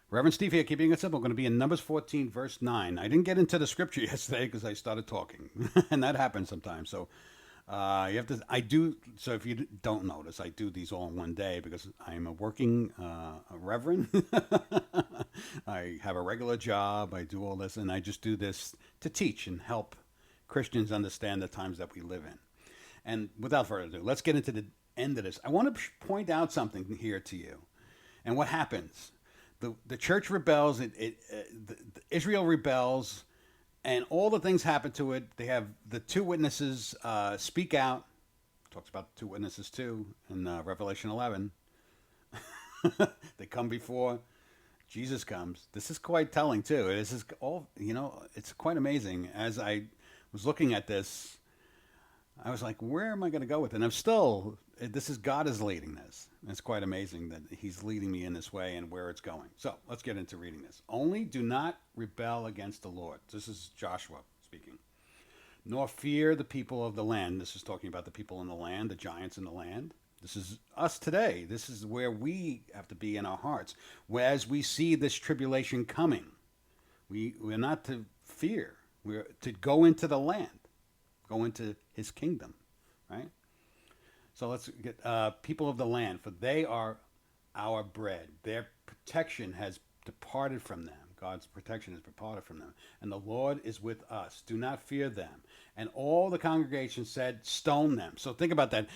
Reverend Steve here, keeping it simple. Going to be in Numbers 14, verse 9. I didn't get into the scripture yesterday because I started talking, and that happens sometimes. So you have to. I do. So if you don't notice, I do these all in one day because I'm a working a reverend. I have a regular job. I do all this, and I just do this to teach and help Christians understand the times that we live in. And without further ado, let's get into the end of this. I want to point out something here to you. And what happens? The church rebels. Israel rebels, and all the things happen to it. They have the two witnesses speak out. Talks about the two witnesses too in Revelation 11. They come before Jesus comes. This is quite telling too. This is all it's quite amazing. As I was looking at this, I was like, where am I going to go with it? And I'm still, this is God is leading this. It's quite amazing that He's leading me in this way and where it's going. So let's get into reading this. Only do not rebel against the Lord. This is Joshua speaking. Nor fear the people of the land. This is talking about the people in the land, the giants in the land. This is us today. This is where we have to be in our hearts. Whereas we see this tribulation coming, we're not to fear. We're to go into the land, go into His kingdom, right? So let's get people of the land, for they are our bread. Their protection has departed from them. God's protection has departed from them. And the Lord is with us. Do not fear them. And all the congregation said, stone them. So think about that.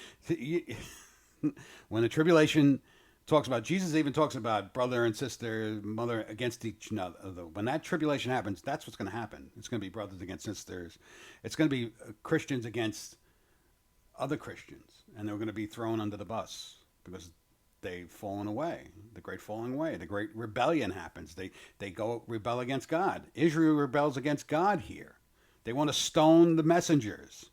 When the tribulation talks about, Jesus even talks about brother and sister, mother against each other. When that tribulation happens, that's what's going to happen. It's going to be brothers against sisters. It's going to be Christians against other Christians, and they're going to be thrown under the bus because they've fallen away. The great falling away, the great rebellion happens. They go rebel against God. Israel rebels against God here. They want to stone the messengers.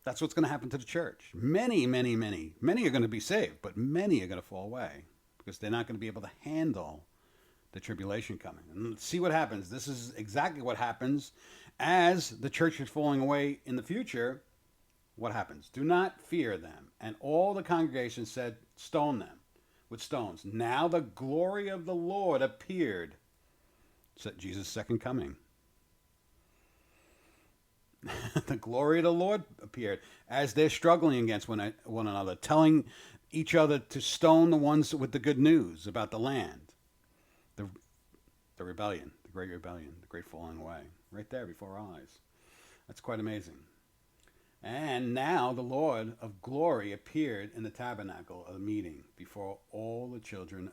That's what's going to happen to the church. Many are going to be saved, but many are going to fall away because they're not going to be able to handle the tribulation coming. And let's see what happens. This is exactly what happens as the church is falling away in the future. What happens? Do not fear them. And all the congregation said, stone them with stones. Now the glory of the Lord appeared. Jesus' second coming. The glory of the Lord appeared as they're struggling against one another, telling each other to stone the ones with the good news about the land. The rebellion, the great falling away, right there before our eyes. That's quite amazing. And now the Lord of glory appeared in the tabernacle of the meeting before all the children